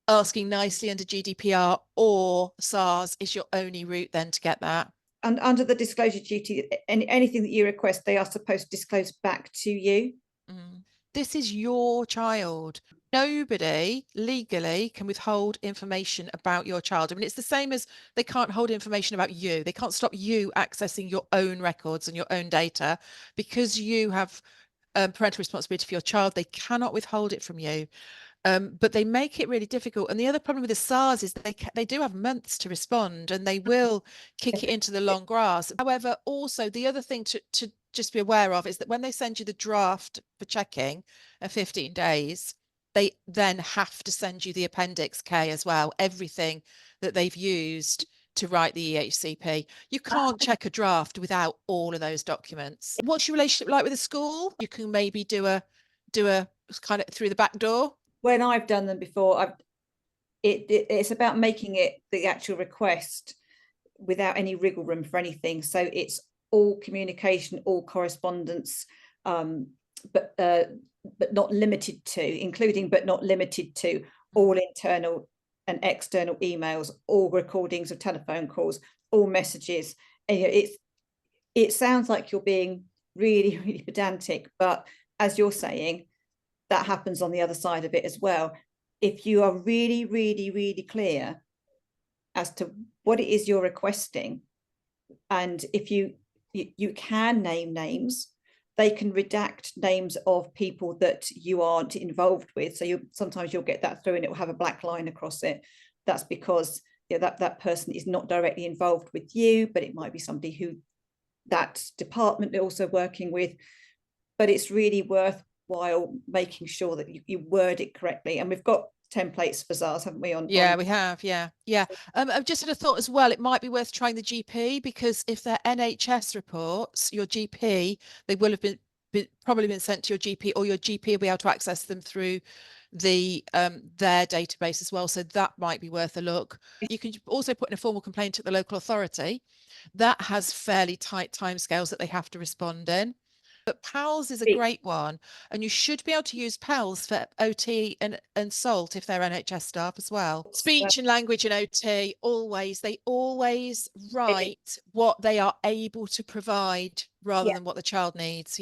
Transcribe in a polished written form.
asking nicely under GDPR or SARs is your only route then to get that. And under the disclosure duty, anything that you request, they are supposed to disclose back to you. This is your child. Nobody legally can withhold information about your child. I mean, it's the same as they can't hold information about you. They can't stop you accessing your own records and your own data because you have parental responsibility for your child. They cannot withhold it from you. But they make it really difficult. And the other problem with the SARS is they do have months to respond, and they will kick it into the long grass. However, also the other thing to just be aware of is that when they send you the draft for checking in 15 days, they then have to send you the Appendix K as well, everything that they've used to write the EHCP. You can't check a draft without all of those documents. What's your relationship like with the school? You can maybe do a kind of through the back door. When I've done them before, it's about making it the actual request without any wriggle room for anything. So it's all communication, all correspondence, but not limited to, including but not limited to, all internal and external emails, all recordings of telephone calls, all messages. And it sounds like you're being really, really pedantic, but as you're saying, that happens on the other side of it as well. If you are really, really, really clear as to what it is you're requesting, and if you can name names, they can redact names of people that you aren't involved with. So sometimes you'll get that through and it will have a black line across it. That's because that person is not directly involved with you, but it might be somebody who that department are also working with. But it's really worthwhile making sure that you word it correctly. And we've got templates for SARS, haven't we? We have. Yeah. I've just had a thought as well. It might be worth trying the GP, because if they're NHS reports, your GP, they will have probably been sent to your GP, or your GP will be able to access them through the their database as well. So that might be worth a look. You can also put in a formal complaint at the local authority. That has fairly tight timescales that they have to respond in. But PALS is a great one, and you should be able to use PALS for OT and SALT if they're NHS staff as well. Speech and language and OT, they always write what they are able to provide rather than what the child needs.